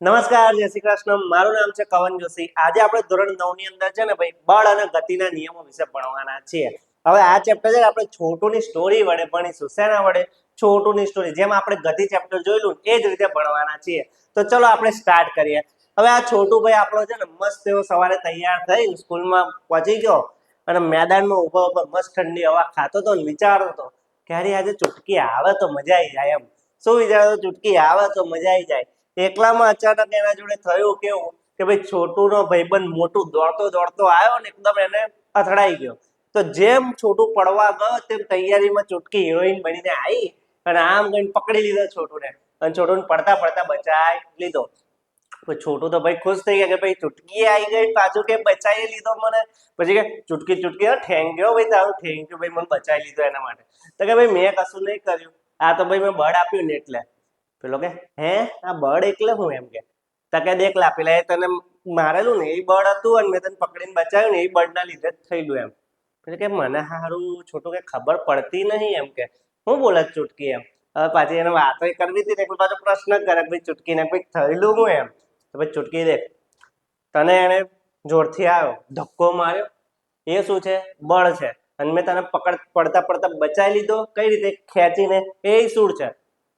નમસ્કાર, જય શ્રી કૃષ્ણ. મારું નામ છે કવન જોશી. આજે આપણે ધોરણ 9 ની અંદર છે ને ભાઈ બળ અને ગતિના નિયમો વિશે ભણવાના છીએ. હવે આ ચેપ્ટર છે આપણે છોટુની સ્ટોરી વડે ભણીશું. શેના વડે? છોટુની સ્ટોરી. જેમ આપણે ગતિ ચેપ્ટર જોયેલું એ જ રીતે ભણવાના છીએ. તો ચલો આપણે સ્ટાર્ટ કરીએ. હવે આ છોટુ ભાઈ આપણો છે ને મસ્ત એવો સવારે તૈયાર થઈ સ્કૂલમાં પહોંચી ગયો અને મેદાનમાં ઉભો ઉભો મસ્ત ઠંડી હવા ખાતો તો ને વિચારતો હતો કે અરે આજે ચૂટકી આવે તો મજા આવી જાય. એમ શું વિચારતો? ચૂટકી આવે તો મજા આવી જાય. એકલામાં અચાનક એના જોડે થયું કેવું કે ભાઈ છોટુનો ભાઈબંધ મોટું દોડતો દોડતો આવ્યો ને એકદમ એને અથડાઈ ગયો. તો જેમ છોટું પડવા ગયો તેમ તૈયારીમાં ચૂટકી હિરોઈન બનીને આવી અને આમ કઈ પકડી લીધો છોટુને અને છોટુને પડતા પડતા બચાવી લીધો. છોટું તો ભાઈ ખુશ થઈ ગયા કે ભાઈ ચૂટકી આવી ગઈ, પાછું કે બચાવી લીધો મને. પછી કે ચૂટકી ચૂટકી થેન્ક યુ ભાઈ, તારું થેન્ક યુ ભાઈ, મને બચાવી લીધો એના માટે. તો કે ભાઈ મેં કશું નહીં કર્યું, આ તો ભાઈ મેં બળ આપ્યું ને એટલે. પેલો કે હે આ બળ એટલે હું? એમ કે તો કે દેખ લા પેલા એ તને મારેલું ને એ બળ હતું અને મેં તને પકડીને બચાવ્યું ને એ બળના લીધે જ થયેલું. એમ એટલે કે મને હારું છોટું કે ખબર પડતી નહીં. એમ કે હું બોલે ચૂટકી? એમ હવે પાછી એને વાતો કરવી હતી ને એટલે પાછો પ્રશ્ન કરે ભાઈ ચૂટકીને ભાઈ થયેલું હું? એમ તો ભાઈ ચૂટકી દેખ, તને એને જોરથી આવ્યો ધક્કો માર્યો, એ શું છે? બળ છે. અને મેં તને પડતા પડતા બચાવી લીધો કઈ રીતે? ખેંચીને. એ શું છે?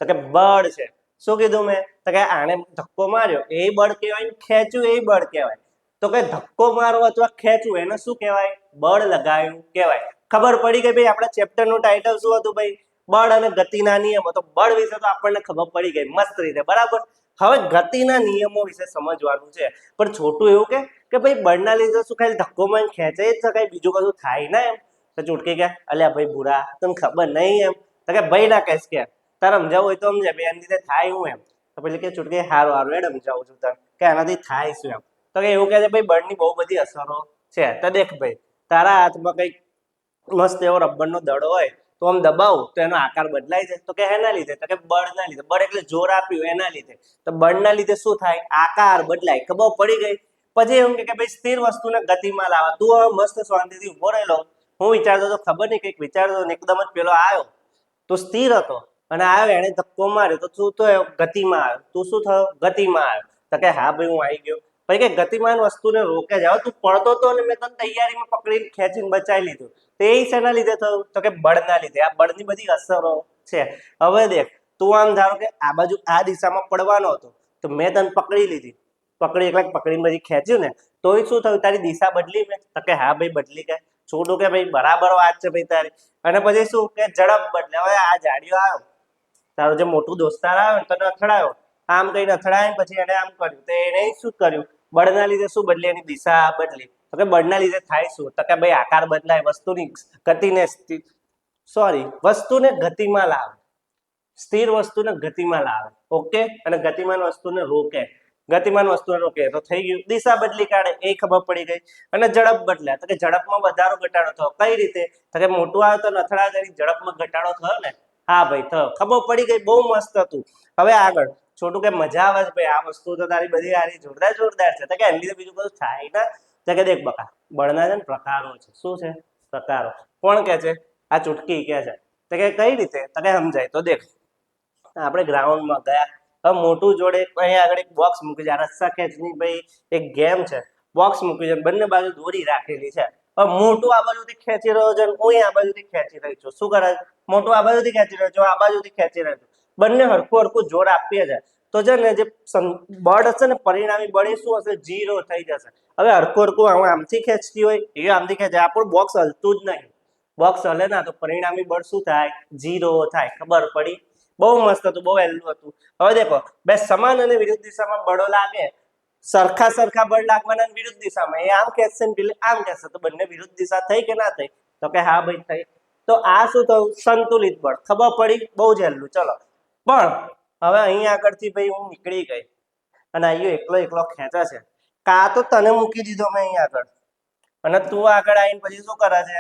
તો કે બળ છે. શું કીધું મેં? તો કે આને ધક્કો માર્યો એ બળ કહેવાય, ખેંચ્યું એ બળ કહેવાય. તો કે ધક્કો મારવો અથવા ખેંચવું એને શું કહેવાય? બળ લગાવ્યું કહેવાય. ખબર પડી ગઈ ભાઈ આપણા ચેપ્ટરનું ટાઇટલ શું હતું ભાઈ? બળ અને ગતિના નિયમો. તો બળ વિશે તો આપણને ખબર પડી ગઈ મસ્ત રીતે, બરાબર. હવે ગતિના નિયમો વિશે સમજવાનું છે. પણ છોટું એવું કે ભાઈ બળના લીધે શું ખાલી ધક્કો માં ખેંચાઈ જ શકાય, બીજું કશું થાય ના? એમ તો ચૂટકી કે અલ્યા ભાઈ બુરા, તને ખબર નહીં? એમ તો કે ભાઈ ના કહીશ કે તારે સમજાવવું હોય તો સમજે ભાઈ એની રીતે થાય હું? એમ તો પેલી કે ચૂટકી હારું હારું એડ સમજાવું છું તને કે આનાથી થાય શું? એમ તો કે એવું કહે છે ભાઈ બળની બહુ બધી અસરો છે. તો દેખ ભાઈ તારા હાથમાં કંઈક મસ્ત એવો રબરનો દડો હોય તો આમ દબાવું તો એનો આકાર બદલાય છે. તો કે એના લીધે? તો કે બળના લીધે. બળ એટલે જોર આપ્યું એના લીધે. તો બળના લીધે શું થાય? આકાર બદલાય. ખબર પડી ગઈ. પછી એવું કે ભાઈ સ્થિર વસ્તુને ગતિમાં લાવવા. તું હવે મસ્ત શાંતિથી ઉભો રહેલો, હું વિચારતો તો ખબર નહીં કંઈક વિચારતો ને એકદમ જ પેલો આવ્યો તો સ્થિર હતો અને આવ્યો એને ધક્કો માર્યો તો શું થયો? ગતિમાં આવ્યો. તું શું થયો? ગતિમાં આવ્યો. તો કે હા ભાઈ હું આવી ગયો. પછી કે ગતિમાન વસ્તુને રોકે જાવ. તું પડતો હતો ને મેં તને તૈયારીમાં પકડીને ખેંચીને બચાવી લીધું. તો એ શેના લીધે થયું? તો કે બળના લીધે. આ બળની બધી અસરો છે. હવે દેખ તું આમ ધારો કે આ બાજુ આ દિશામાં પડવાનો હતો તો મેં તને પકડી લીધી, એટલે પકડીને પછી ખેંચ્યું ને તોય શું થયું? તારી દિશા બદલી મેં? તો કે હા ભાઈ બદલી. કે છોટું કે ભાઈ બરાબર વાત છે ભાઈ તારી. અને પછી શું કે ઝડપ બદલે. હવે આ જાડિયો આવ્યો, તારો જે મોટું દોસ્તાર આવ્યો તને અથડાયો, આમ કઈને અથડાય પછી એને આમ કર્યું તો એને શું કર્યું? બળના લીધે શું બદલી? એની દિશા બદલી. તો કે બળના લીધે થાય શું? તો કે ભાઈ આકાર બદલાય, વસ્તુની ગતિને વસ્તુને ગતિમાં લાવે, સ્થિર વસ્તુને ગતિમાં લાવે. ઓકે. અને ગતિમાન વસ્તુને રોકે. ગતિમાન વસ્તુને રોકે તો થઈ ગયું દિશા બદલી કાઢે, એ ખબર પડી ગઈ. અને ઝડપ બદલાય. તો કે ઝડપમાં વધારો ઘટાડો થયો. કઈ રીતે? તો કે મોટું આવે તો અથડાય તેની ઝડપમાં ઘટાડો થયો ને? હા ભાઈ થયો. ખબર પડી ગઈ. બહુ મસ્ત હતું. હવે આગળ છોટું કે મજા આવે છે ભાઈ, આ વસ્તુ તો તારી બધી સારી જોરદાર છે. તો કે એની લીધે બીજું બધું થાય ના? તો કે દેખ બકા બળના છે ને પ્રકારો છે. શું છે? પ્રકારો. કોણ કે છે? આ ચૂટકી કે છે. તો કે કઈ રીતે? તો કે સમજાય. તો દેખ આપણે ગ્રાઉન્ડમાં ગયા. હવે મોટું જોડે અહીંયા આગળ એક બોક્સ મૂકી છે. રસ્સા ખેંચની ભાઈ એક ગેમ છે. બોક્સ મૂકી છે, બંને બાજુ દોરી રાખેલી છે. હવે મોટું આ બાજુથી ખેંચી રહ્યો છે, હું આ બાજુથી ખેંચી રહી છું. શું કરે છે? મોટું આ બાજુથી ખેંચી રહ્યો છું, આ બાજુથી ખેંચી રહ્યો છું. બંને હરખું હરખું જોર આપીએ છે તો છે ને જે બળ હશે ને પરિણામી બળ એ શું હશે? 0 થઈ જશે. હવે હરખું હરખું આમથી ખેંચતી હોય એ આમથી ખેંચે, આપણું બોક્સ હલતું જ નહીં. બોક્સ હલે ના તો પરિણામી બળ શું થાય? 0 થાય. ખબર પડી? બહુ મસ્ત હતું, બહુ વહેલું હતું. હવે દેખો બે સમાન અને વિરુદ્ધ દિશામાં બળો લાગે, સરખા બળ લાગવાના વિરુદ્ધ દિશામાં. એ આમ ખેંચશે ને પેલી આમ ખેંચશે તો બંને વિરુદ્ધ દિશા થઈ કે ના થઈ? તો કે હા ભાઈ થઈ. તો આ શું થયું? સંતુલિત બળ. ખબર પડી? બહુ જ વહેલું. ચલો પણ હવે અહીંયા આગળથી ભાઈ હું નીકળી ગઈ અને અહીંયા એકલો ખેંચે છે. કા તો તને મૂકી દીધો મેં અહીંયા આગળ અને તું આગળ આવીને પછી શું કરે છે?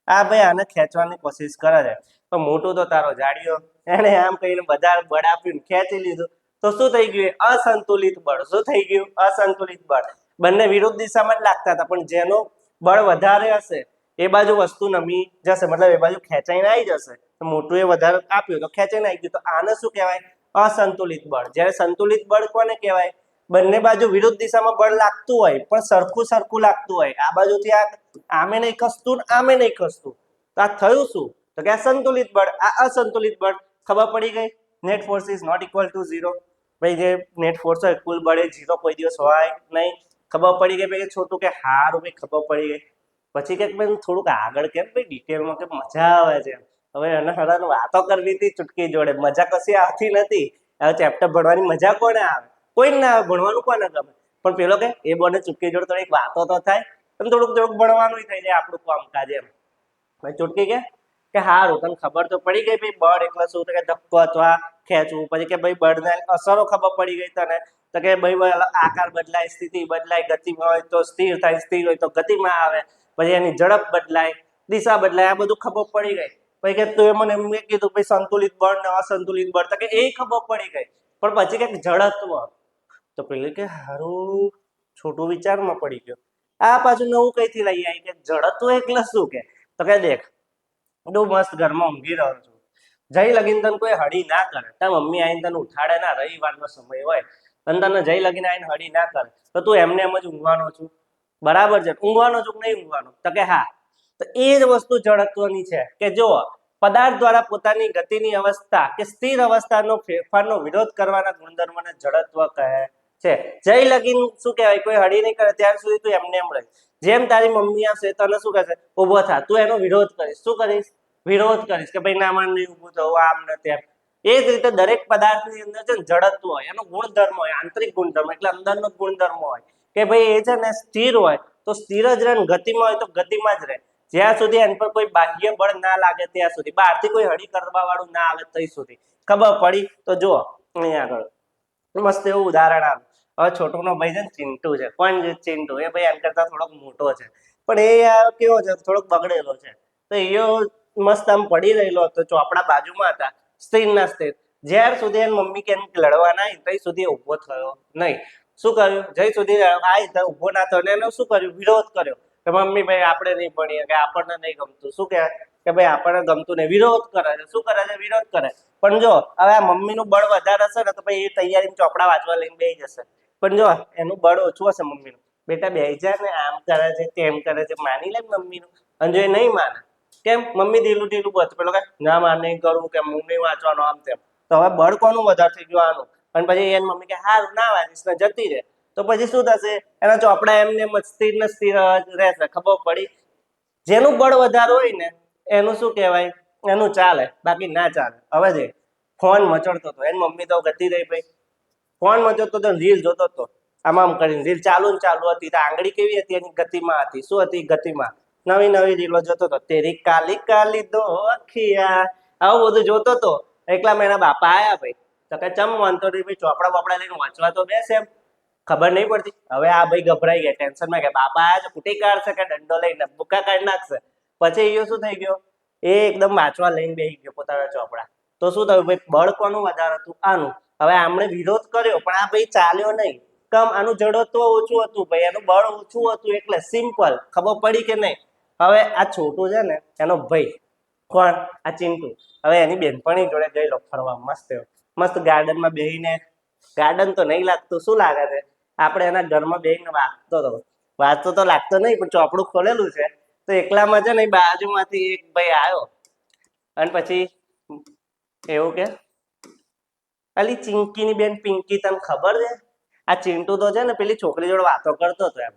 આ ભાઈ આને ખેંચવાની કોશિશ કરે છે. પણ મોટું તો તારો જાડિયો, એને આમ કહીને બધા બળ આપ્યું ખેંચી લીધું તો શું થઈ ગયું? અસંતુલિત બળ. શું થઈ ગયું? અસંતુલિત બળ. બંને વિરુદ્ધ દિશામાં જ લાગતા હતા પણ જેનો બળ વધારે હશે એ બાજુ વસ્તુ નમી જશે, મતલબ એ બાજુ ખેંચાઈને આવી જશે. મોટું એ વધારે આપ્યું તો ખેંચાઈને આવી ગયું. તો આને શું કહેવાય? અસંતુલિત બળ. જ્યારે સંતુલિત બળ કોને કહેવાય? બંને બાજુ વિરુદ્ધ દિશામાં બળ લાગતું હોય પણ સરખું સરખું લાગતું હોય. આ બાજુથી આમે નહીં ખસતું ને આમે નહીં ખસતું, તો આ થયું શું? તો કે આ સંતુલિત બળ, આ અસંતુલિત બળ. ખબર પડી ગઈ? Net force is not equal to 0. ભાઈ જે નેટ ફોર્સ હોય કુલ બળ એ 0 કોઈ દિવસ હોય નહીં. ખબર પડી ગઈ ભાઈ છોટું? કે હારું ભાઈ ખબર પડી ગઈ. પછી કે ભાઈ થોડુંક આગળ કેમ ભાઈ ડિટેલમાં કે મજા આવે છે. હવે એને હરાને વાતો કરવી હતી ચૂટકી જોડે, મજા કશી આવતી નથી. હવે ચેપ્ટર ભણવાની મજા કોને આવે? કોઈ ના આવે, ભણવાનું કોને ગમે? પણ પેલો કે એ બોને ચૂટકી જોડે થોડીક વાતો તો થાય અને થોડુંક થોડુંક ભણવાનું થઈ જાય આપણું કામકાજ એમ. ભાઈ ચૂટકી કે હારું તને ખબર તો પડી ગઈ ભાઈ બળ એટલે શું? તો કે ધક્કો અથવા ખેંચવું. પછી કે ભાઈ બળના અસરો ખબર પડી ગઈ તને? તો કે ભાઈ આકાર બદલાય, સ્થિતિ બદલાય, ગતિમાં હોય તો સ્થિર થાય, સ્થિર હોય તો ગતિમાં આવે, પછી એની ઝડપ બદલાય, દિશા બદલાય, આ બધું ખબર પડી ગઈ. પછી કે તું મને એમ કીધું ભાઈ સંતુલિત બળ ને અસંતુલિત બળ, તો કે એ ખબર પડી ગઈ. પણ પછી કે જડત્વ, તો પેલી કે હારું છોટું વિચારમાં પડી ગયો. આ પાછું નવું કઈથી લઈ આવી કે જડત્વ એટલે શું? કે તો કે દેખ બહુ મસ્ત ઘરમાં ઊંઘી રહ્યો છું, જઈ લગીને તને કોઈ હળી ના કરે, તાર મમ્મી આવીને તને ઉઠાડે ના, રવિવારનો સમય હોય અને તને જઈ લગીને આવીને હળી ના કરે, તો તું એમને એમ જ ઊંઘવાનો છું. બરાબર છે, ઊંઘવાનો છું કે નહીં ઊંઘવાનો? તો કે હા. તો એ જ વસ્તુ જડત્વની છે કે જો પદાર્થ દ્વારા પોતાની ગતિની અવસ્થા કે સ્થિર અવસ્થાનો ફેરફારનો વિરોધ કરવાના ગુણધર્મને જડત્વ કહે છે. જઈ લગીન શું કહેવાય કોઈ હળી નહીં કરે ત્યાર સુધી તું એમને એમ રહે. જેમ તારી મમ્મી આવશે તને શું કહેશે? ઉભો થા, તું એનો વિરોધ કરીશ. શું કરીશ? વિરોધ કરીશ કે ભાઈ ના માન નહીં ઊભું થવું, આમ ને તેમ. એ જ રીતે દરેક પદાર્થની અંદર છે ને જડત્વ હોય, એનો ગુણધર્મ હોય, આંતરિક ગુણધર્મ એટલે અંદરનો ગુણધર્મ હોય કે ભાઈ એ છે ને સ્થિર હોય તો સ્થિર જ રહે, ગતિમાં હોય તો ગતિમાં જ રહે. જ્યાં સુધી એના પર કોઈ બાહ્ય બળ ના લાગે ત્યાં સુધી, બહારથી કોઈ હળી કરવા વાળું ના આવે ત્યાં સુધી. ખબર પડી? તો જુઓ અહીંયા આગળ મસ્ત એવું ઉદાહરણ આવે. હવે છોટુનો ભાઈ છે ને ચિંટુ છે. કોણ છે ચિંટુ? એ ભાઈ એમ કરતા થોડોક મોટો છે પણ એ કેવો છે થોડોક બગડેલો છે. તો એ મસ્ત આમ પડી રહેલો હતો, ચોપડા બાજુમાં હતા, સ્થિર ના સ્થિર. જ્યાર સુધી એની મમ્મી કે લડવા ના ત્યાં સુધી ઉભો થયો નહીં. શું કર્યું? જઈ સુધી આ ઉભો ના થયો ને એને શું કર્યું? વિરોધ કર્યો કે મમ્મી ભાઈ આપણે નહીં ભણીએ, કે આપણને નહીં ગમતું. શું કહેવાય કે ભાઈ આપણને ગમતું નહીં, વિરોધ કરે છે. શું કરે છે? વિરોધ કરે. પણ જો હવે આ મમ્મીનું બળ વધારે હશે ને તો ભાઈ એ તૈયારીમાં ચોપડા વાંચવા લઈને બેસી જશે. પણ જો એનું બળ ઓછું હશે મમ્મીનું, બેટા બેસી જા ને, આમ કરે છે તેમ કરે છે, માની લે મમ્મીનું. અને જો એ નહીં માને, કેમ મમ્મી ઢીલું ઢીલું બોલ, પેલો કે ના માન નહીં કરું, કે હું નહીં વાંચવાનો, આમ તેમ. તો હવે બળ કોનું વધારે થઈ ગયું? આનું. અને પછી એની મમ્મી કે હારું ના વાંચીશ ને જતી રહે, તો પછી શું થશે? એના ચોપડા એમને સ્થિર ને સ્થિર રહેશે. ખબર પડી? જેનું બળ વધારે હોય ને એનું શું કહેવાય? એનું ચાલે, બાકી ના ચાલે. હવે જે ફોન મચડતો હતો એની મમ્મી તો ગતિ રહી ભાઈ, ફોન મચડતો હતો, રીલ જોતો હતો, આમ આમ કરીને રીલ ચાલુ ને ચાલુ હતી. તો આંગળી કેવી હતી? એની ગતિમાં હતી. શું હતી? ગતિમાં. નવી નવી રીલો જોતો હતો. તેરી કાલી કાલી દો અખિયા, આવું બધું જોતો હતો. એકલામાં એના બાપા આયા ભાઈ. તો કે ચમ વાંધો નહીં ભાઈ, ચોપડા બોપડા લઈને વાંચવા તો બેસ એમ. ખબર નહીં પડતી. હવે આ ભાઈ ગભરાઈ ગયા, ટેન્શનમાં ગયા. બાપા આયા છે, કુટી કાઢશે કે દંડો લઈને ભૂકા કાઢી નાખશે. પછી એ શું થઈ ગયો? એ એકદમ વાંચવા લઈને બેસી ગયો પોતાના ચોપડા. તો શું થયું ભાઈ? બળ કોનું વધારે હતું? આનું. હવે આમણે વિરોધ કર્યો પણ આ ભાઈ ચાલ્યો નહીં. કમ આનું જડત્વ ઓછું હતું ભાઈ, એનું બળ ઓછું હતું એટલે સિમ્પલ. ખબર પડી કે નહીં? હવે આ છોટું છે ને એનો ભાઈ કોણ? આ ચિંટુ. હવે એની બેનપણી જોડે ગયેલો ફરવા. મસ્ત મસ્ત ગાર્ડનમાં બેસીને, ગાર્ડન તો નહીં લાગતું, શું લાગે છે? આપણે એના ઘરમાં બેસીને વાંચતો તો લાગતો નહીં, પણ ચોપડું ખોલેલું છે. તો એકલામાં છે ને બાજુમાંથી એક ભાઈ આવ્યો અને પછી એવું કે અલી ચિંકીની બેન પિંકી તને ખબર છે? આ ચિંટુ તો છે ને પેલી છોકરી જોડે વાતો કરતો હતો એમ.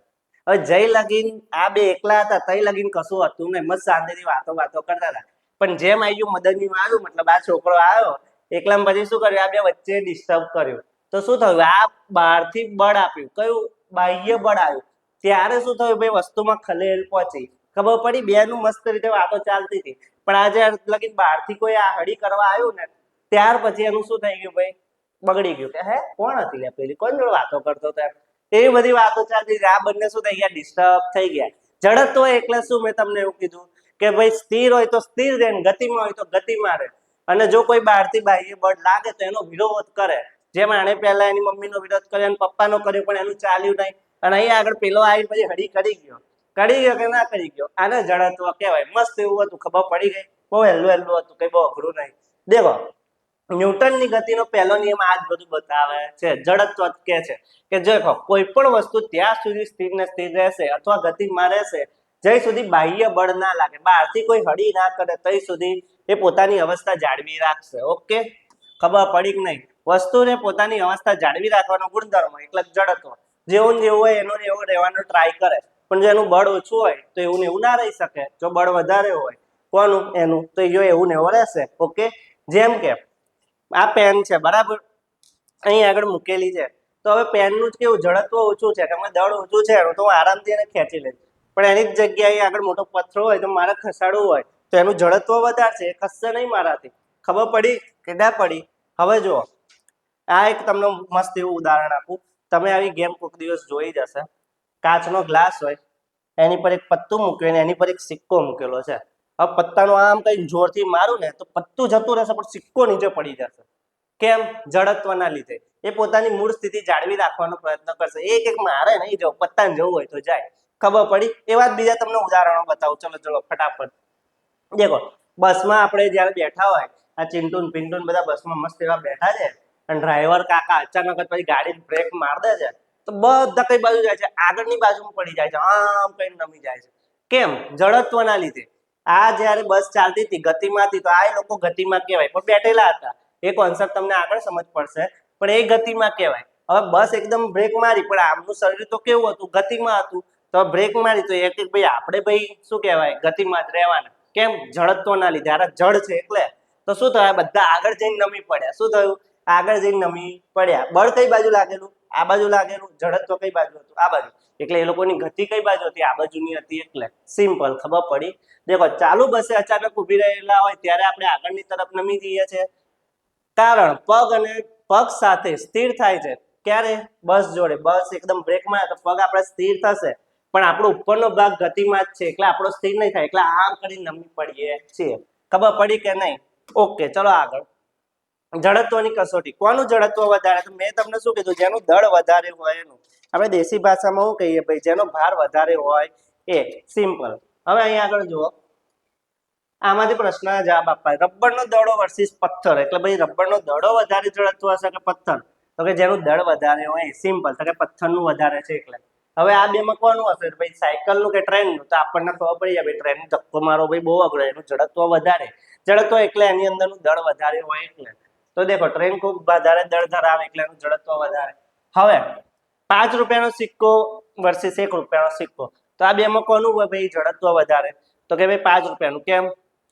હવે જઈ લગીન આ બે એકલા હતા, તઈ લગીન કશું હતું નહીં, મસ્ત શાંતિથી વાતો કરતા હતા. પણ જેમ આવ્યું મદનનું આવ્યું, મતલબ આ છોકરો આવ્યો એકલામાં, પછી શું કર્યું? આ બે વચ્ચે ડિસ્ટર્બ કર્યું. તો શું થયું? આ બહારથી બળ આપ્યું. કયું? બાહ્ય બળ આવ્યું. ત્યારે શું થયું ભાઈ? વસ્તુમાં ખલેલ પહોંચી. ખબર પડી? બેનું મસ્ત રીતે વાતો ચાલતી હતી. પણ આજે લગીન બહારથી કોઈ આ હળી કરવા આવ્યું ને ત્યાર પછી એનું શું થઈ ગયું ભાઈ? બગડી ગયું. કે હે કોણ હતી લે પેલી, કોણ જોડે વાતો કરતો હતો? એવી બધી વાતો ચાલતી હતી. આ બંને શું થઈ ગયા? ડિસ્ટર્બ થઈ ગયા. જડત્વ એટલે શું? મેં તમને એવું કીધું કે ભાઈ સ્થિર હોય તો સ્થિર રહે, ગતિમાં હોય તો ગતિમાં રહે. અને જો કોઈ બહારથી બાહ્ય બળ લાગે તો એનો વિરોધ કરે. જેમ આણે પહેલા એની મમ્મીનો વિરોધ કર્યો અને પપ્પાનો કર્યો, પણ એનું ચાલ્યું નહીં. અને અહીં આગળ પેલો આવી પછી હળી કરી ગયો કે ના કરી ગયો. આને જડત્વ કહેવાય. મસ્ત એવું હતું. ખબર પડી ગઈ? બહુ હેલું હતું, કઈ બહુ અઘરું નહીં. દેખો ન્યૂટનની ગતિનો પહેલો નિયમ આ જ બધું બતાવે છે. જડત્વ કે છે કે જો કોઈ પણ વસ્તુ ત્યાં સુધી સ્થિર ને સ્થિર રહેશે અથવા ગતિમાં રહેશે જ્યાં સુધી બાહ્ય બળ ના લાગે, બહારથી કોઈ હળી ના કરે ત્યાં સુધી એ પોતાની અવસ્થા જાળવી રાખશે. ઓકે, ખબર પડી કે નહીં? વસ્તુને પોતાની અવસ્થા જાળવી રાખવાનો ગુણધર્મ એટલે જડત્વ. જેવું જેવું હોય એનું એવું રહેવાનો ટ્રાય કરે, પણ જો એનું બળ ઓછું હોય તો એવું ને એવું ના રહી શકે. જો બળ વધારે હોય કોનું એનું, તો જો એવું ને એવું રહેશે. ઓકે, જેમ કે આ પેન છે બરાબર, અહીં આગળ મૂકેલી છે, તો હવે પેનનું જ કેવું જડત્વ ઓછું છે, કે દળ ઓછું છે એનું, તો હું આરામથી એને ખેંચી લઈશ. પણ એની જ જગ્યાએ આગળ મોટો પથ્થર હોય તો મારે ખસાડવું હોય તો એનું જડત્વ વધારે છે, એ ખસશે નહીં મારાથી. ખબર પડી કે ના પડી? હવે જુઓ, આ એક તમને મસ્ત એવું ઉદાહરણ આપું. તમે આવી ગેમ કોઈક દિવસ જોઈ જ હશે. કાચનો ગ્લાસ હોય, એની પર એક પત્તું મૂક્યું અને એની પર એક સિક્કો મૂકેલો છે. હવે પત્તાનો આમ કઈ જોરથી મારું ને તો પત્તું જતું રહેશે પણ સિક્કો નીચે પડી જશે. કેમ? જડત્વના લીધે. એ પોતાની મૂળ સ્થિતિ જાળવી રાખવાનો પ્રયત્ન કરશે. એક મારે નહીં જવું, પત્તાને જવું હોય તો જાય. ખબર પડી? એવા જ બીજા તમને ઉદાહરણો બતાવું. ચલો ચલો ફટાફટ દેખો, બસમાં આપણે જયારે બેઠા હોય, આ ચિંટુન પિન્ટુન બધા બસમાં મસ્ત એવા બેઠા છે, અને ડ્રાઈવર કાકા અચાનક જ પછી ગાડી બ્રેક માર દે છે, તો બધા કઈ બાજુ જાય છે? આગળની બાજુમાં પડી જાય છે, આમ કઈ નમી જાય છે. કેમ? જડત્વના લીધે. આ જયારે બસ ચાલતી હતી ગતિમાં હતી, તો આ લોકો ગતિમાં કહેવાય, પણ બેઠેલા હતા. એ કોન્સેપ્ટ તમને આગળ સમજ પડશે, પણ એ ગતિમાં કહેવાય. હવે બસ એકદમ બ્રેક મારી, પણ આમનું શરીર તો કેવું હતું? ગતિમાં હતું. તો બ્રેક મારી તો એક ભાઈ આપણે ભાઈ શું કહેવાય? ગતિમાં જ રહેવાના. કેમ? જડત્વના લીધે. આ જડ છે એટલે. તો શું થયું? બધા આગળ જઈને નમી પડ્યા. શું થયું? આગળ જઈને નમી પડ્યા. બળ કઈ બાજુ લાગેલું? આ બાજુ લાગેલું. જડત્વ કઈ બાજુ હતું? આ બાજુ. એટલે એ લોકોની ગતિ કઈ બાજુ હતી? આ બાજુની હતી. એટલે સિમ્પલ. ખબર પડી? દેખો, ચાલુ બસે અચાનક ઉભી રહેલા હોય ત્યારે આપણે આગળની તરફ નમી જઈએ છીએ, કારણ પગ અને પગ સાથે સ્થિર થાય છે. ક્યારે? બસ જોડે. બસ એકદમ બ્રેક મારે તો પગ આપણે સ્થિર થશે, પણ આપણો ઉપરનો ભાગ ગતિમાં જ છે એટલે આપણો સ્થિર નહીં થાય, એટલે આમ કરીને નમી પડીએ છીએ. ખબર પડી કે નહીં? ઓકે, ચલો આગળ. જડત્વની કસોટી. કોનું જડત્વ વધારે? તો મેં તમને શું કીધું? જેનું દળ વધારે હોય એનું. આપણે દેશી ભાષામાં શું કહીએ ભાઈ? જેનો ભાર વધારે હોય એ. સિમ્પલ. હવે અહીંયા આગળ જુઓ, આમાંથી પ્રશ્ન જવાબ આપવા. રબરનો દડો વર્સિસ પથ્થર. એટલે ભાઈ રબરનો દડો વધારે જડત્વ હશે કે પથ્થર? તો કે જેનું દળ વધારે હોય. સિમ્પલ. તો કે પથ્થરનું વધારે છે એટલે. હવે આ બેમાં કોનું હશે? ભાઈ સાયકલનું કે ટ્રેનનું? તો આપણને ખબર પડી જાય ભાઈ ટ્રેન ધક્કો મારો ભાઈ બહુ અઘરો, એનું જડત્વ વધારે. જડત્વ એટલે એની અંદરનું દળ વધારે હોય એટલે. તો દેખો, ટ્રેન ખૂબ વધારે દળ ધરાવે એટલે એનું જડત્વ વધારે. હવે 5 રૂપિયાનો સિક્કો વર્સિસ 1 રૂપિયાનો સિક્કો. તો આ બેમાં કોનું હોય ભાઈ જડત્વ વધારે? તો કે ભાઈ 5 રૂપિયાનું. કેમ?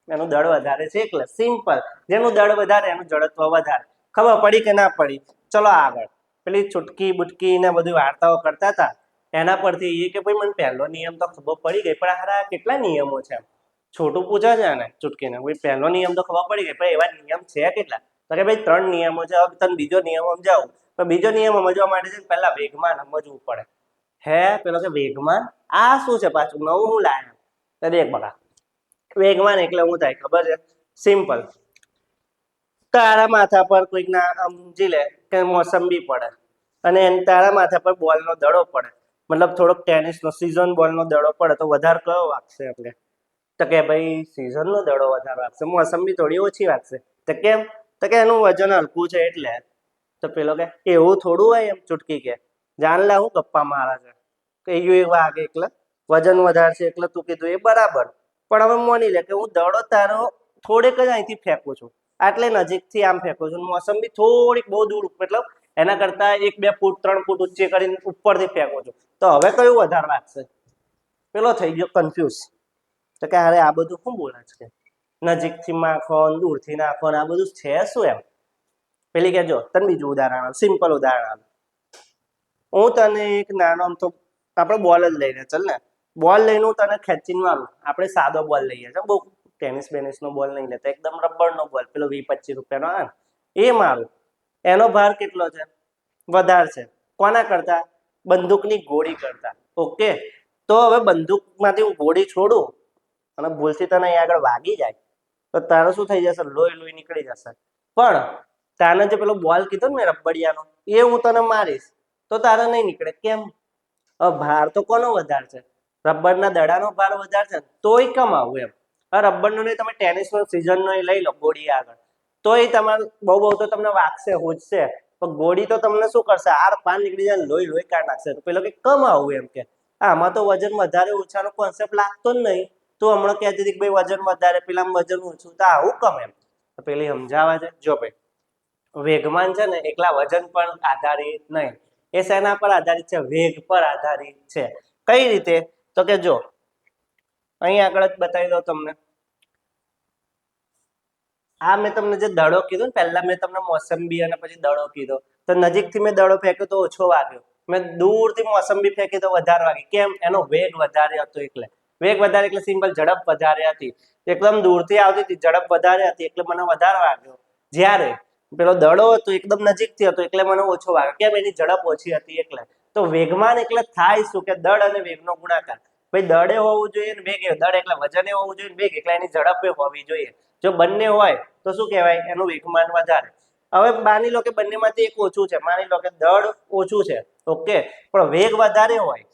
એનું દળ વધારે છે એટલે. સિમ્પલ. જેનું દળ વધારે એનું જડત્વ વધારે. ખબર પડી કે ના પડી? ચલો આગળ. પેલી ચુટકી બુટકી ને બધી વાર્તાઓ કરતા હતા, એના પરથી એ કે ભાઈ મને પહેલો નિયમ તો ખબર પડી ગઈ, પણ હારા કેટલા નિયમો છે? છોટું પૂછે છે ને ચુટકીને, ભાઈ પહેલો નિયમ તો ખબર પડી ગઈ, પણ એવા નિયમ છે કેટલા? તો કે ભાઈ 3 નિયમો છે. હવે તમે બીજો નિયમ સમજાવું, પણ બીજો નિયમ સમજવા માટે છે પહેલા વેગમાન સમજવું પડે. હે પેલો કે વેગમાન? આ શું છે પાછું? નવું હું લાયા? તો દેખ બકા, વેગમાન એટલે શું થાય ખબર છે? સિમ્પલ. તારા માથા પર કોઈક ના સમજી લે કે મોસંબી પડે, અને તારા માથા પર બોલનો દડો પડે, મતલબ થોડોક ટેનિસનો સીઝન બોલનો દડો પડે, તો વધારે કયો વાગશે આપણે? તો કે ભાઈ સીઝનનો દડો વધારે વાગશે, મોસંબી થોડી ઓછી વાગશે. તો કેમ? તો કે એનું વજન હલકું છે એટલે. તો પેલો કે એવું થોડું હોય એમ ચૂટકી કે, જાણલા હું ગપ્પા મારા છે, કહ્યું એ વાગે એટલે વજન વધારે છે એટલે તું કીધું એ બરાબર. પણ હવે માની લે કે હું દડો તારો થોડેક જ અહીંથી ફેંકું છું, આટલે નજીકથી આમ ફેંકું છું, મોસંબી થોડીક બહુ દૂર, મતલબ એના કરતા 1 2 ફૂટ 3 ફૂટ ઊંચે કરીને ઉપરથી ફેંકું છું, તો હવે કયું વધારે વાગશે? પેલો થઈ ગયો કન્ફ્યુઝ. તો કે અરે આ બધું શું બોલે છે? નજીકથી નાખો, દૂરથી નાખો, આ બધું છે શું એમ? પેલી કે જો તને બીજું ઉદાહરણ, સિમ્પલ ઉદાહરણ. હું તને એક નાનો આમ તો આપણે બોલ જ લઈને ચાલ ને, બોલ લઈને હું તને ખેંચીને મારું. આપણે સાદો બોલ લઈએ છીએ, બહુ ટેનિસ બેનિસનો બોલ નહીં લેતા, એકદમ રબરનો બોલ, પેલો 20 25 રૂપિયાનો આવે ને એ મારું. એનો ભાર કેટલો છે? વધારે છે. કોના કરતા? બંદૂકની ગોળી કરતા. ઓકે, તો હવે બંદૂકમાંથી હું ગોળી છોડું અને ભૂલથી તને અહીં આગળ વાગી જાય, તો તારે શું થઈ જશે? લોહી લોહી નીકળી જશે. પણ તારે જે પેલો બોલ કીધો ને મેં રબડિયાનો, એ હું તને મારીશ તો તારે નહીં નીકળે. કેમ? ભાર તો કોનો વધારે છે? રબરના દડાનો ભાર વધારે છે, તોય કમ આવું એમ. રબરનો નહીં, તમે ટેનિસનો સીઝનનો લઈ લો ગોળી આગળ, તોય તમારે બહુ તો તમને વાગશે હોજશે, પણ ગોળી તો તમને શું કરશે, આર પાર નીકળી જાય, લોહી લોહી કાઢ નાખશે. તો પેલો કે કમ આવું એમ કે આમાં તો વજન વધારે ઓછાનો કોન્સેપ્ટ લાગતો જ નહીં. તો હમણાં કહેતી હતી કે ભાઈ વજન વધારે, પેલા વજન ઓછું, તો આવું કમ એમ. તો પેલી સમજાવા છે. જો ભાઈ વેગમાન છે ને એકલા વજન પર આધારિત નહીં, એ શેના પર આધારિત છે, વેગ પર આધારિત છે. કઈ રીતે, તો કે જો અહીં આગળ જ બતાવી દઉં તમને. આ મેં તમને જે દડો કીધો ને, પહેલા મેં તમને મોસંબી અને પછી દડો કીધો, તો નજીકથી મેં દડો ફેંક્યો તો ઓછો વાગ્યો, મેં દૂરથી મોસંબી ફેંકી તો વધારે વાગી. કેમ, એનો વેગ વધારે હતો એટલે. વેગ વધારે એટલે સિમ્પલ ઝડપ વધારે હતી, એકદમ દૂરથી આવતી હતી, ઝડપ વધારે હતી એટલે મને વધારે વાગ્યો. જ્યારે પેલો દડો હતો એકદમ નજીકથી હતો એટલે મને ઓછો વાગ્યો. કેમ, એની ઝડપ ઓછી હતી એટલે. તો વેગમાન એટલે થાય શું કે દળ અને વેગનો ગુણાકાર. ભાઈ દળે હોવું જોઈએ ને વેગ, દળ એટલે વજને હોવું જોઈએ, વેગ એટલે એની ઝડપે હોવી જોઈએ. જો બંને હોય તો શું કહેવાય, એનું વેગમાન વધારે. હવે માની લો કે બંનેમાંથી એક ઓછું છે, માની લો કે દળ ઓછું છે, ઓકે, પણ વેગ વધારે હોય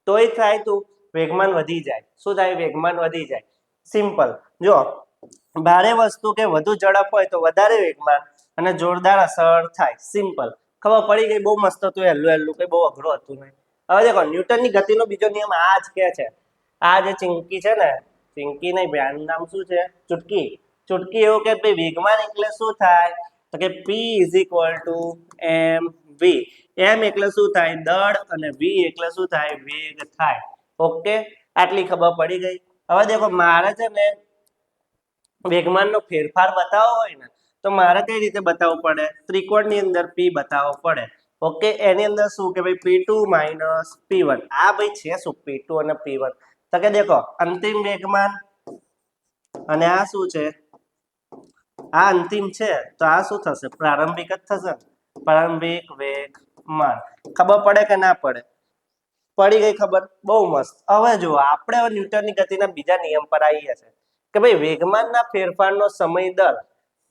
તોય થાય તું વેગમાન વધી જાય. શું થાય, વેગમાન વધી જાય. સિમ્પલ. જો ભારે વસ્તુ કે વધુ ઝડપ હોય તો વધારે વેગમાન અને જોરદાર અસર થાય. સિમ્પલ, ખબર પડી ગઈ. બહુ મસ્ત હતું, હેલું હેલું, કઈ બહુ અઘરું હતું નહીં. હવે દેખો ન્યૂટનની ગતિનો બીજો નિયમ આ જ કે છે. આ જે ચિંકી છે ને, ચિંકી નહીં, આનું નામ શું છે, ચુટકી. ચુટકી એવું કે ભાઈ વેગમાન એટલે શું થાય, તો કે p = mv. m એટલે શું થાય, દળ, અને v એટલે શું થાય, વેગ થાય. ઓકે, આટલી ખબર પડી ગઈ. હવે દેખો મારે છે ને વેગમાનનો ફેરફાર બતાવવો હોય ને, તો મારે કઈ રીતે બતાવવું પડે, ત્રિકોણની અંદર p બતાવવો પડે. ઓકે, એની અંદર શું કે ભાઈ p2 - p1. આ ભાઈ છે શું, p2 અને p1. તો કે દેખો અંતિમ વેગમાન અને આ શું છે, આ અંતિમ છે, તો આ શું થશે, પ્રારંભિક જ થશે. પ્રારંભિક વેગમાન. ખબર પડે કે ના પડે, પડી ગઈ ખબર, બહુ મસ્ત. હવે જો આપણે ન્યૂટનની ગતિના બીજા નિયમ પર આવીએ છીએ કે ભાઈ વેગમાનના ફેરફારનો સમય દર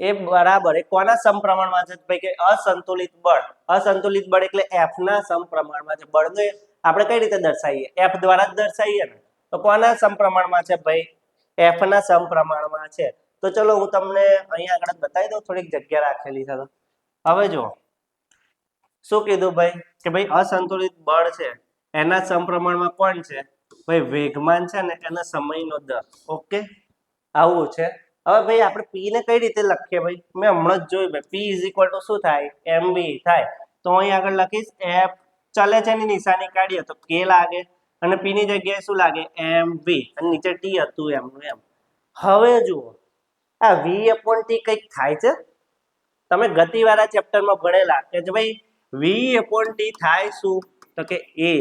એ બરાબર એ કોના સમપ્રમાણમાં છે, ભાઈ કે અસંતુલિત બળ. અસંતુલિત બળ એટલે f ના સમપ્રમાણમાં છે. બળને આપણે કઈ રીતે દર્શાવીએ, f દ્વારા જ દર્શાવીએ ને. તો કોના સમપ્રમાણમાં છે ભાઈ, f ના સમપ્રમાણમાં છે. તો ચલો હું તમને અહીંયા આગળ બતાવી દઉં, થોડીક જગ્યા રાખેલી છે. હવે જો શું કીધું ભાઈ કે ભાઈ અસંતુલિત બળ છે એના સમપ્રમાણમાં કોણ છે, ભાઈ વેગમાન છે ને એના સમયનો દર. ઓકે, આવું છે. હવે ભાઈ આપણે p ને કઈ રીતે લખીએ, ભાઈ મેં હમણાં જ જોયું, ભાઈ p શું થાય, mv થાય. તો અહીં આગળ લખીશ f, ચલે છે એની નિશાની કાઢીએ તો k લાગે, અને p ની જગ્યાએ શું લાગે, mv, અને નીચે t હતું એમનું એમ. હવે જુઓ આ v/t કંઈક થાય છે, તમે ગતિવાળા ચેપ્ટરમાં ભણેલા કે ભાઈ v/t થાય શું, તો કે a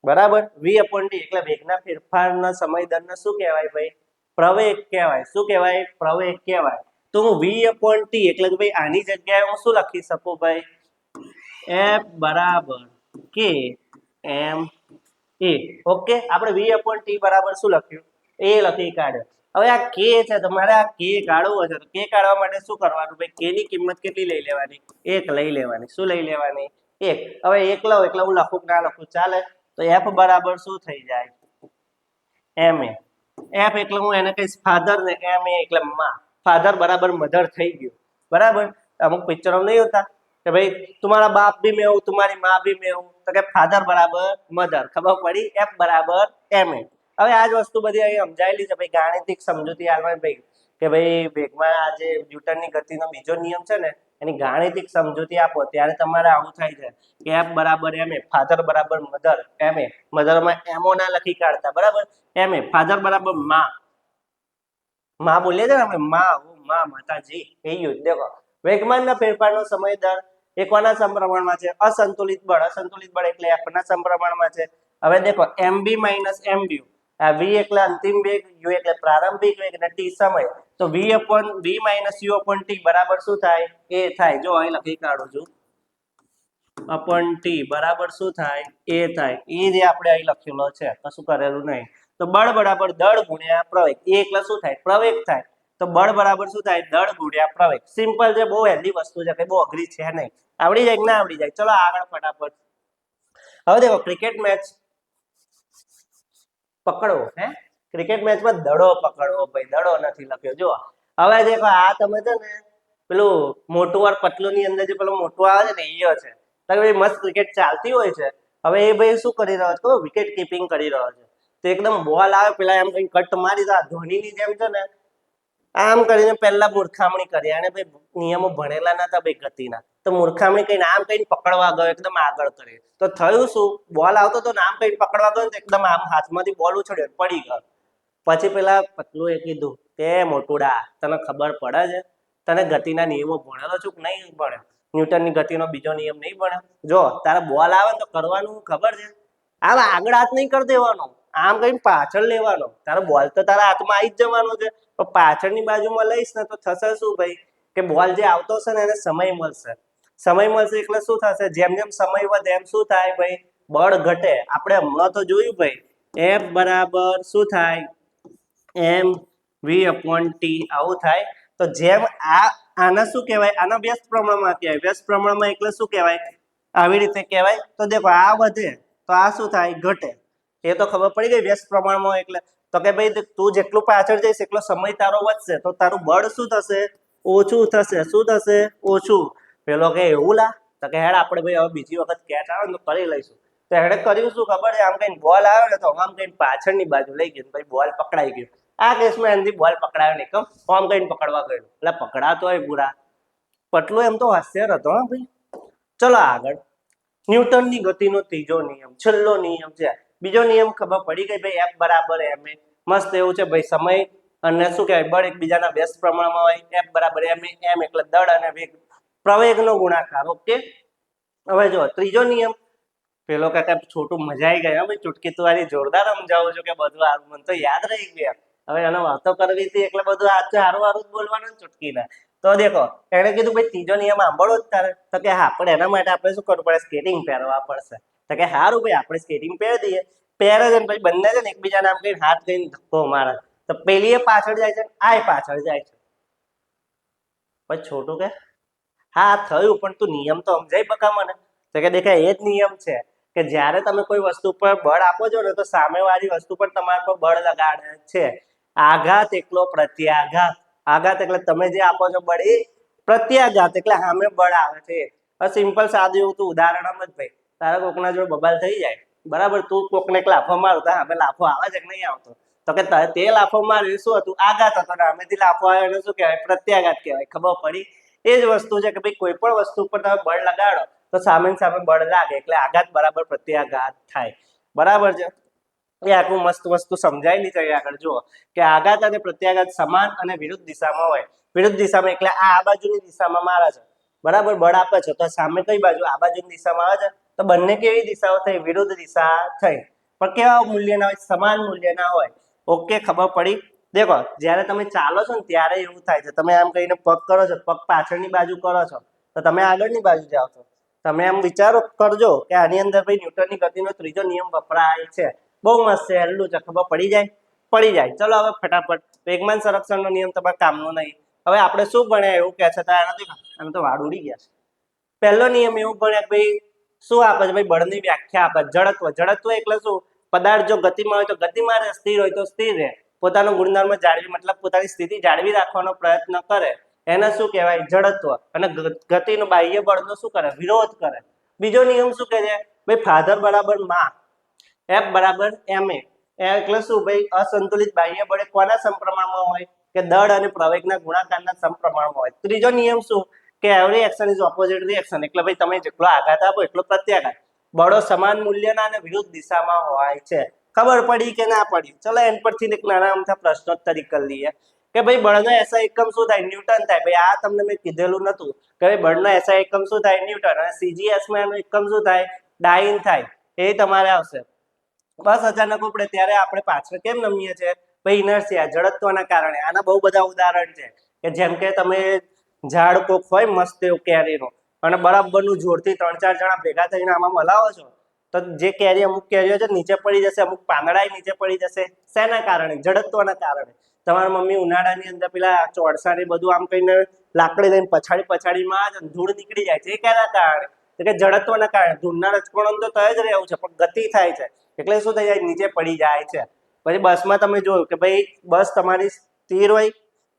બરાબર. v/t એટલે વેગના ફેરફારના સમય દરને શું કહેવાય ભાઈ, પ્રવેગ કહેવાય. શું કહેવાય, પ્રવેગ કહેવાય. તો હું v/t એટલે કે ભાઈ આની જગ્યાએ હું શું લખી શકું ભાઈ, f = k m a. Okay, આપણે v/t બરાબર શું લખ્યું, a લખી કાઢ્યો. હવે આ k છે, તમારે આ k કાઢવો છે, તો k કાઢવા માટે શું કરવાનું ભાઈ, k ની કિંમત કેટલી લઈ લેવાની, 1 લઈ લેવાની. શું લઈ લેવાની, 1. હવે 1 લો એટલે હું લખું કે ના લખું ચાલે. તો f બરાબર શું થઈ જાય, ma. f એટલે હું એને કહીશ ફાધર ને ma એટલે માં. ફાધર બરાબર મધર થઈ ગયું. બરાબર, અમુક પિક્ચરો નહીં હોતા કે ભાઈ तुम्हारा बाप भी मैं हूँ, तुम्हारी माँ भी मैं हूँ, તો કે ફાધર બરાબર મધર. ખબર પડી, f બરાબર ma. હવે આ જ વસ્તુ બધી અહીં સમજાયેલી છે ભાઈ, ગાણિતિક સમજૂતી આલવાની ભાઈ કે ભાઈ વેગમાં આ જે ન્યૂટનની ગતિનો બીજો નિયમ છે ને એની ગાણિતિક સમજૂતી આપો ત્યારે તમારે આવું થાય છે કે f બરાબર ma, ફાધર બરાબર મધર, ma. મધરમાં mo ના લખી કાઢતા, બરાબર, ma. ફાધર બરાબર માં. માં બોલીએ છે ને આપણે, માં માતાજી. એ યુદ્ધ દેખો વેગમાનના ફેરફારનો સમય દર એ કોના સમપ્રમાણમાં છે, અસંતુલિત બળ. અસંતુલિત બળ એટલે f ના સમપ્રમાણમાં છે. હવે દેખો mb - mv, આ v એટલે અંતિમ વેગ, u એટલે પ્રારંભિક વેગ, અને t સમય. તો v - u/t બરાબર શું થાય, a થાય. જો અહીં લખી કાઢું છું, upon t બરાબર શું થાય, a થાય. એ જે આપણે અહીં લખેલો છે, કશું કરેલું નહીં. તો બળ બરાબર દળ ગુણ્યા પ્રવેગ. એ એટલે શું થાય, પ્રવેગ થાય. તો બળ બરાબર શું થાય, દળ ગુણ્યા પ્રવેગ. સિમ્પલ છે, બહુ હેલ્ધી વસ્તુ છે, કઈ બહુ અઘરી છે નહીં. આવડી જાય કે ના આવડી જાય, ચલો આગળ ફટાફટ. હવે દેખો ક્રિકેટ મેચ પકડવો, ક્રિકેટ મેચમાં દડો પકડવો ભાઈ, દડો નથી લખ્યો. જો હવે દેખો આ તમે છે ને પેલું મોટું વાર પતલું ની અંદર જે પેલું મોટું આવે છે ને એ છે. તો ભાઈ મસ્ત ક્રિકેટ ચાલતી હોય છે. હવે એ ભાઈ શું કરી રહ્યો છે, વિકેટ કીપિંગ કરી રહ્યો છે. તો એકદમ બોલ આવે પેલા એમ કઈ કટ મારી દો, આ ધોનીની જેમ છે ને આમ કરીને પહેલા મૂર્ખામણી કરી. અને ભાઈ નિયમો ભણેલા નતા ભાઈ ગતિના, તો મૂર્ખામણી કહીને આમ કઈને પકડવા ગયો, એકદમ આગળ કરી. તો થયું શું, બોલ આવતો તો આમ કઈને પકડવા ગયો તો એકદમ આમ હાથમાંથી બોલ ઉછળ્યો, પડી ગયો. પછી પેલા પતલું એ કીધું કે મોટુડા, તને ખબર પડે છે, તને ગતિના નિયમો ભણેલો છું કે નહીં ભણ્યો? ન્યૂટનની ગતિનો બીજો નિયમ નહીં ભણ્યો? જો તારે બોલ આવે ને તો કરવાનું ખબર છે, આમ આગળ હાથ નહીં કરી દેવાનો, આમ કઈ પાછળ લેવાનો. તારો બોલ તો તારા હાથમાં આવી જ જવાનો છે, પણ પાછળની બાજુમાં લઈશ ને તો થશે શું ભાઈ, કે બોલ જે આવતો હશે ને એને સમય મળશે. સમય મળશે એટલે શું થશે, જેમ જેમ સમય વધે એમ શું થાય ભાઈ, બળ ઘટે. આપણે હમણાં તો જોયું ભાઈ, F બરાબર શું થાય, mv/t આવું થાય. તો જેમ આના શું કહેવાય, આના વ્યસ્ત પ્રમાણમાં કહેવાય. વ્યસ્ત પ્રમાણમાં એટલે શું કહેવાય, આવી રીતે કહેવાય. તો દેખો આ વધે તો આ શું થાય, ઘટે. એ તો ખબર પડી ગઈ વ્યસ્ત પ્રમાણમાં એટલે. તો કે ભાઈ તું જેટલું પાછળ જઈશ એટલો સમય તારો વધશે, તો તારું બળ શું થશે, ઓછું થશે. શું થશે, ઓછું. પેલો કે એવું લા, તો કે હેડ આપણે ભાઈ હવે બીજી વખત કેચ આવે ને તો કરી લઈશું. તો હેડે કર્યું શું ખબર છે, આમ કઈ બોલ આવે ને તો આમ કઈ પાછળની બાજુ લઈ ગયું, ભાઈ બોલ પકડાઈ ગયું. આ કેસમાં એનાથી બોલ પકડાયો નહીં, આમ કઈ પકડવા ગયો એટલે પકડાતો હોય પૂરા. પટલું એમ તો હોશિયાર હતો હા ભાઈ. ચલો આગળ, ન્યૂટનની ગતિનો ત્રીજો નિયમ, છેલ્લો નિયમ છે. બીજો નિયમ ખબર પડી ગઈ ભાઈ, F બરાબર ma. મસ્ત એવું છે ભાઈ, સમય અને શું કહેવાય, બળ એકબીજાના વ્યસ્ત પ્રમાણમાં હોય. F બરાબર ma, m એટલે દળ અને વેગ, પ્રવેગનો ગુણાકાર. ઓકે, હવે જો ત્રીજો નિયમ, પેલો કાકા છોટું મજા આવી ગઈ ભાઈ, ચૂટકી તુવારી જોરદાર સમજાવું છું કે બધું સારું, મને તો યાદ રહી ગયું. હવે એનો વાતો કરવી હતી એટલે બધું આ સારું સારું જ બોલવાનું ચૂટકીના. તો દેખો એને કીધું ભાઈ ત્રીજો નિયમ સાંભળો જ તારે. તો કે હા, પણ એના માટે આપણે શું કરવું પડે, સ્કેટિંગ પહેરવા પડશે. તો કે સારું ભાઈ, આપણે સ્કેટિંગ પહેરી દઈએ. પહેરે છે ને પછી બંને છે ને એકબીજાને આમ કઈ હાથ કઈ ધક્કો મારે, તો પેલી એ પાછળ જાય છે, આ પાછળ જાય છે. પછી છોટું કે હા થયું, પણ તું નિયમ તો સમજાય બકા મને. તો કે દેખાય એ જ નિયમ છે કે જ્યારે તમે કોઈ વસ્તુ પર બળ આપો છો ને તો સામેવાળી વસ્તુ પર તમારા પર બળ લગાડે છે. આઘાત એકલો પ્રત્યાઘાત. આઘાત એટલે તમે જે આપો છો બળ, એ પ્રત્યાઘાત એટલે સામે બળ આવે છે. સિમ્પલ સાદું એવું તું ઉદાહરણ જ ભાઈ, તારા કોકના જોડે બબાલ થઈ જાય બરાબર, તું કોકને એક લાફો મારો તો સામે લાફો આવે છે કે નહીં આવતો? તો કે તે લાફો માર્યો શું હતું, આઘાત હતો, ને સામેથી લાફો આવ્યો એને શું કહેવાય, પ્રત્યાઘાત કહેવાય. ખબર પડી? એ જ વસ્તુ છે કે ભાઈ કોઈ પણ વસ્તુ પર તમે બળ લગાડો તો સામે સામે બળ લાગે એટલે આઘાત બરાબર પ્રત્યાઘાત થાય. બરાબર છે, એ આખું મસ્ત વસ્તુ સમજાયેલી છે આગળ. જુઓ કે આઘાત અને પ્રત્યાઘાત સમાન અને વિરુદ્ધ દિશામાં હોય. વિરુદ્ધ દિશામાં એટલે આ બાજુની દિશામાં મારે છે બરાબર, બળ આપે છે, તો સામે કઈ બાજુ, આ બાજુની દિશામાં આવે છે. તો બંને કેવી દિશાઓ થઈ, વિરુદ્ધ દિશા થઈ. પણ કેવા મૂલ્યના હોય, સમાન મૂલ્યના હોય. ઓકે, ખબર પડી? દેખો જ્યારે તમે ચાલો છો ને ત્યારે એવું થાય છે, તમે આમ કહીને પગ કરો છો, પગ પાછળની બાજુ કરો છો તો તમે આગળની બાજુ જાઓ છો. તમે આમ વિચારો કરજો કે આની અંદર ભાઈ ન્યૂટનની ગતિનો ત્રીજો નિયમ વપરાય છે. બહુ મસ્ત છે, હેલું છે, ખબર પડી જાય? પડી જાય. ચલો હવે ફટાફટ, વેગમાન સંરક્ષણનો નિયમ તમારા કામનો નહીં. હવે આપણે શું ભણ્યા એવું કહે છે, તો આને તો વાળ ઉડી ગયા છે. પહેલો નિયમ એવું ભણ્યા ભાઈ, શું આપે છે ભાઈ, બળની વ્યાખ્યા આપે. જડત્વ. જડત્વ એટલે શું, પદાર્થ જો ગતિમાં હોય તો ગતિમાં રહે, સ્થિર હોય તો સ્થિર રહે. પોતાનો ગુણધર્મ જાળવી, મતલબ પોતાની સ્થિતિ જાળવી રાખવાનો પ્રયત્ન કરે, એને શું કહેવાય, જડત્વ. અને ગતિનો બાહ્ય બળનો શું કરે, વિરોધ કરે. બીજો નિયમ શું કહે છે ભાઈ, ફાધર બરાબર માં, F બરાબર ma. એટલે શું ભાઈ, અસંતુલિત બાહ્ય બળ કોના સમપ્રમાણમાં હોય, કે દળ અને પ્રવેગના ગુણાકારના સમપ્રમાણમાં હોય. ત્રીજો નિયમ શું, કે every action is opposite reaction. એટલે ભાઈ તમે જેટલો આઘાત આપો એટલો પ્રત્યાઘાત. બળો સમાન મૂલ્યના અને વિરુદ્ધ દિશામાં હોય છે. ખબર પડી કે ના પડી? ચલો એન પરથી એક નાના અમથા પ્રશ્નોત્તરી કરી લઈએ કે ભાઈ બળનો એસઆઈ એકમ શું થાય, ન્યૂટન થાય. ભાઈ આ તમને મેં કીધેલું નતું કે ભાઈ બળનો એસઆઈ એકમ શું થાય, ન્યૂટન. અને સીજીએસ માં એનો એકમ શું થાય, ડાઇન થાય. એ તમારે આવશે. બસ અચાનક ઉપડે ત્યારે આપણે પાછળ કેમ નમીએ છીએ ભાઈ, ઇનર્શિયા, જડત્વના કારણે. આના બહુ બધા ઉદાહરણ છે કે જેમ કે તમે ઝાડ કોક હોય મસ્ત એવું કેરીનું, અને બરાબરનું જોરથી 3-4 જણા ભેગા થઈને આમાં મલાવો છો તો જે કેરી, અમુક કેરીઓ છે નીચે પડી જશે, અમુક પાંદડા નીચે પડી જશે. શેના કારણે? જડત્વના કારણે. તમારી મમ્મી ઉનાળાની અંદર પેલા ચોરસા ને બધું આમ કહીને લાકડી લઈને પછાડીમાં આવે છે, ધૂળ નીકળી જાય છે. એ કેના કારણે? તો કે જડત્વના કારણે. ધૂળના રજકણો તો જ રહેવું છે, પણ ગતિ થાય છે એટલે શું થઈ જાય, નીચે પડી જાય છે. પછી બસમાં તમે જોયું કે ભાઈ બસ તમારી સ્થિર હોય,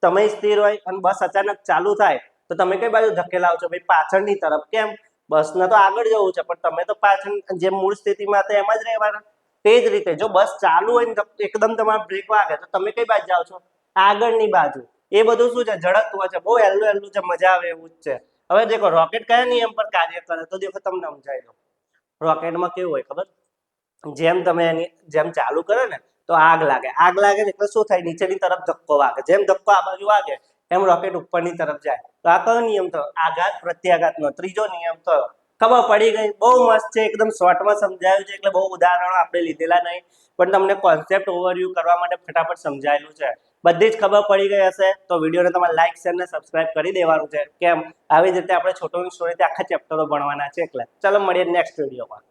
તમે સ્થિર હોય, અને બસ અચાનક ચાલુ થાય તો તમે કઈ બાજુ ધકેલાવ છો ભાઈ? પાછળની તરફ. કેમ? બસને તો આગળ જવું છે, પણ તમે તો પાછળ જે મૂળ સ્થિતિમાં હતા એમાં જ રહેવાના. તે જ રીતે જો બસ ચાલુ હોય ને એકદમ તમારા બ્રેક વાગે તો તમે કઈ બાજુ જાઓ છો? આગળની બાજુ. એ બધું શું છે? ઝડકતું છે, બહુ હેલું છે, મજા આવે એવું જ છે. હવે દેખો રોકેટ કયા નિયમ પર કાર્ય કરે તો દેખો તમને સમજાવી દો. રોકેટમાં કેવું હોય ખબર? જેમ તમે એની જેમ ચાલુ કરો ને તો આગ લાગે. આગ લાગે ને એટલે શું થાય? નીચેની તરફ ધક્કો વાગે. જેમ ધક્કો આ બાજુ વાગે એમ રોકેટ ઉપરની તરફ જાય. તો આ કયો નિયમ થયો? આઘાત પ્રત્યાઘાતનો ત્રીજો નિયમ થયો. ખબર પડી ગઈ? બહુ મસ્ત છે, એકદમ શોર્ટમાં સમજાયું છે, એટલે બહુ ઉદાહરણો આપણે લીધેલા નહીં, પણ તમને કોન્સેપ્ટ ઓવરવ્યુ કરવા માટે ફટાફટ સમજાયેલું છે. બધી જ ખબર પડી ગઈ હશે તો વિડીયોને તમારે લાઈક શેર ને સબસ્ક્રાઇબ કરી દેવાનું છે. કેમ? આવી જ રીતે આપણે છોટોની સ્ટોરીથી આખા ચેપ્ટરો ભણવાના છે. એટલે ચાલો મળીએ નેક્સ્ટ વિડીયોમાં.